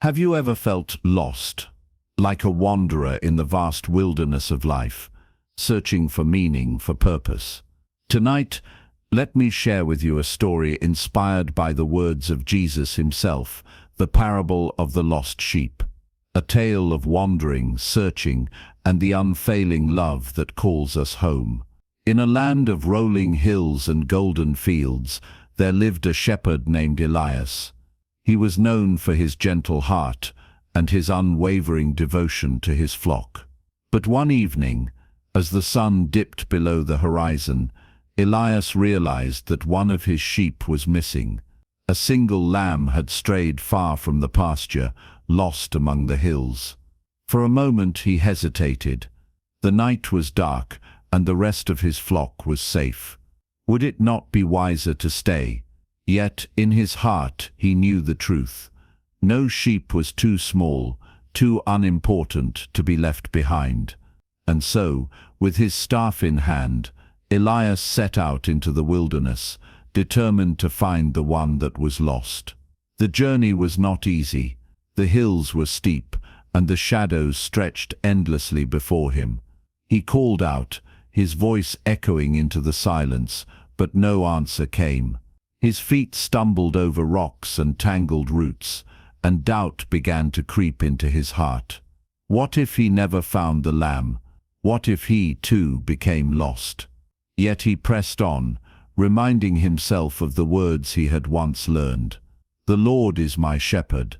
Have you ever felt lost, like a wanderer in the vast wilderness of life, searching for meaning, for purpose? Tonight, let me share with you a story inspired by the words of Jesus himself, the parable of the lost sheep. A tale of wandering, searching, and the unfailing love that calls us home. In a land of rolling hills and golden fields, there lived a shepherd named Elias. He was known for his gentle heart and his unwavering devotion to his flock. But one evening, as the sun dipped below the horizon, Elias realized that one of his sheep was missing. A single lamb had strayed far from the pasture, lost among the hills. For a moment he hesitated. The night was dark, and the rest of his flock was safe. Would it not be wiser to stay? Yet, in his heart, he knew the truth. No sheep was too small, too unimportant to be left behind. And so, with his staff in hand, Elias set out into the wilderness, determined to find the one that was lost. The journey was not easy. The hills were steep, and the shadows stretched endlessly before him. He called out, his voice echoing into the silence, but no answer came. His feet stumbled over rocks and tangled roots, and doubt began to creep into his heart. What if he never found the lamb? What if he, too, became lost? Yet he pressed on, reminding himself of the words he had once learned. "The Lord is my shepherd.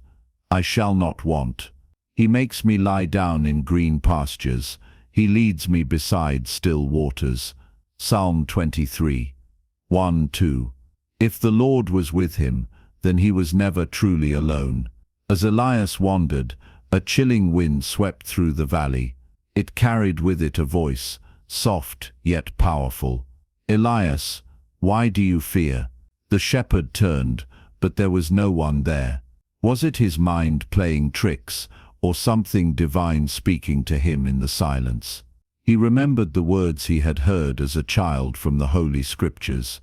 I shall not want. He makes me lie down in green pastures. He leads me beside still waters." Psalm 23, 1-2. If the Lord was with him, then he was never truly alone. As Elias wandered, a chilling wind swept through the valley. It carried with it a voice, soft yet powerful. "Elias, why do you fear?" The shepherd turned, but there was no one there. Was it his mind playing tricks, or something divine speaking to him in the silence? He remembered the words he had heard as a child from the Holy Scriptures.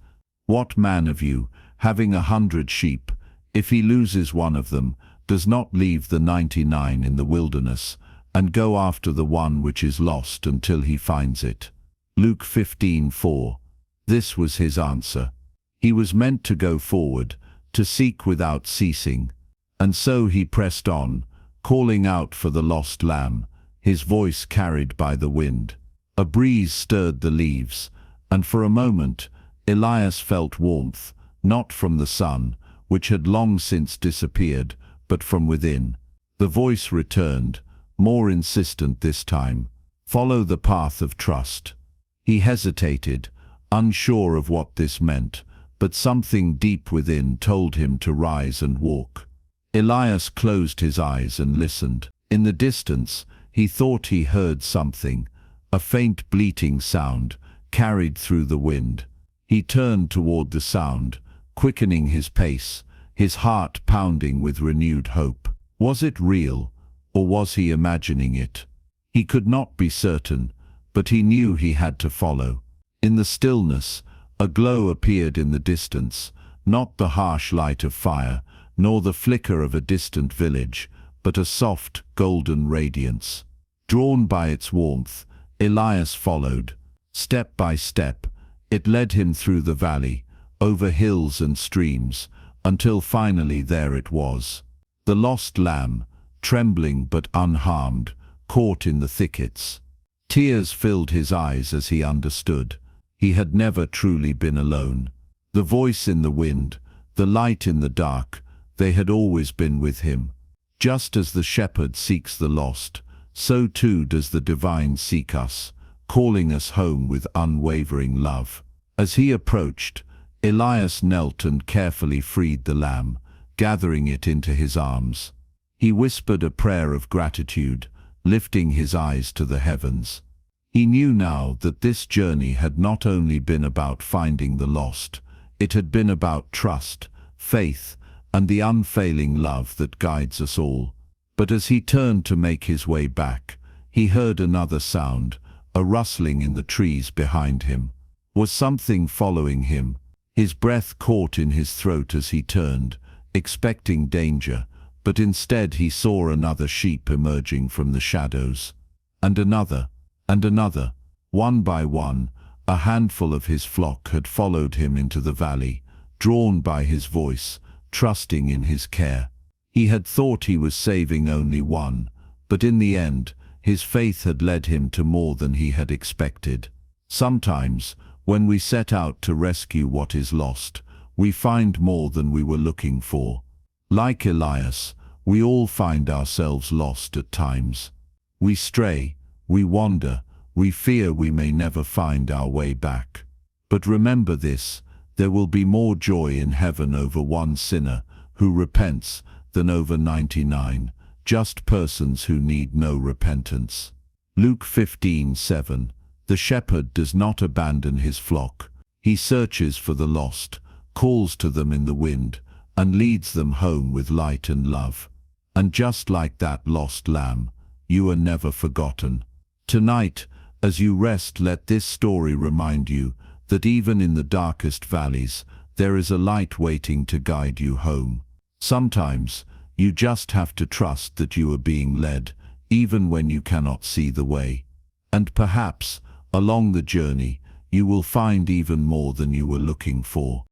"What man of you, having 100 sheep, if he loses one of them, does not leave the 99 in the wilderness, and go after the one which is lost until he finds it?" Luke 15:4. This was his answer. He was meant to go forward, to seek without ceasing. And so he pressed on, calling out for the lost lamb, his voice carried by the wind. A breeze stirred the leaves, and for a moment Elias felt warmth, not from the sun, which had long since disappeared, but from within. The voice returned, more insistent this time. "Follow the path of trust." He hesitated, unsure of what this meant, but something deep within told him to rise and walk. Elias closed his eyes and listened. In the distance, he thought he heard something, a faint bleating sound, carried through the wind. He turned toward the sound, quickening his pace, his heart pounding with renewed hope. Was it real, or was he imagining it? He could not be certain, but he knew he had to follow. In the stillness, a glow appeared in the distance, not the harsh light of fire, nor the flicker of a distant village, but a soft, golden radiance. Drawn by its warmth, Elias followed. Step by step, it led him through the valley, over hills and streams, until finally there it was. The lost lamb, trembling but unharmed, caught in the thickets. Tears filled his eyes as he understood. He had never truly been alone. The voice in the wind, the light in the dark, they had always been with him. Just as the shepherd seeks the lost, so too does the divine seek us, calling us home with unwavering love. As he approached, Elias knelt and carefully freed the lamb, gathering it into his arms. He whispered a prayer of gratitude, lifting his eyes to the heavens. He knew now that this journey had not only been about finding the lost, it had been about trust, faith, and the unfailing love that guides us all. But as he turned to make his way back, he heard another sound, a rustling in the trees behind him. Was something following him? His breath caught in his throat as he turned, expecting danger, but instead he saw another sheep emerging from the shadows. And another, and another. One by one, a handful of his flock had followed him into the valley, drawn by his voice, trusting in his care. He had thought he was saving only one, but in the end, his faith had led him to more than he had expected. Sometimes, when we set out to rescue what is lost, we find more than we were looking for. Like Elias, we all find ourselves lost at times. We stray, we wander, we fear we may never find our way back. But remember this, there will be more joy in heaven over one sinner who repents than over 99 just persons who need no repentance. Luke 15:7. The shepherd does not abandon his flock. He searches for the lost, calls to them in the wind, and leads them home with light and love. And just like that lost lamb, you are never forgotten. Tonight, as you rest, let this story remind you that even in the darkest valleys, there is a light waiting to guide you home. Sometimes, you just have to trust that you are being led, even when you cannot see the way. And perhaps, along the journey, you will find even more than you were looking for.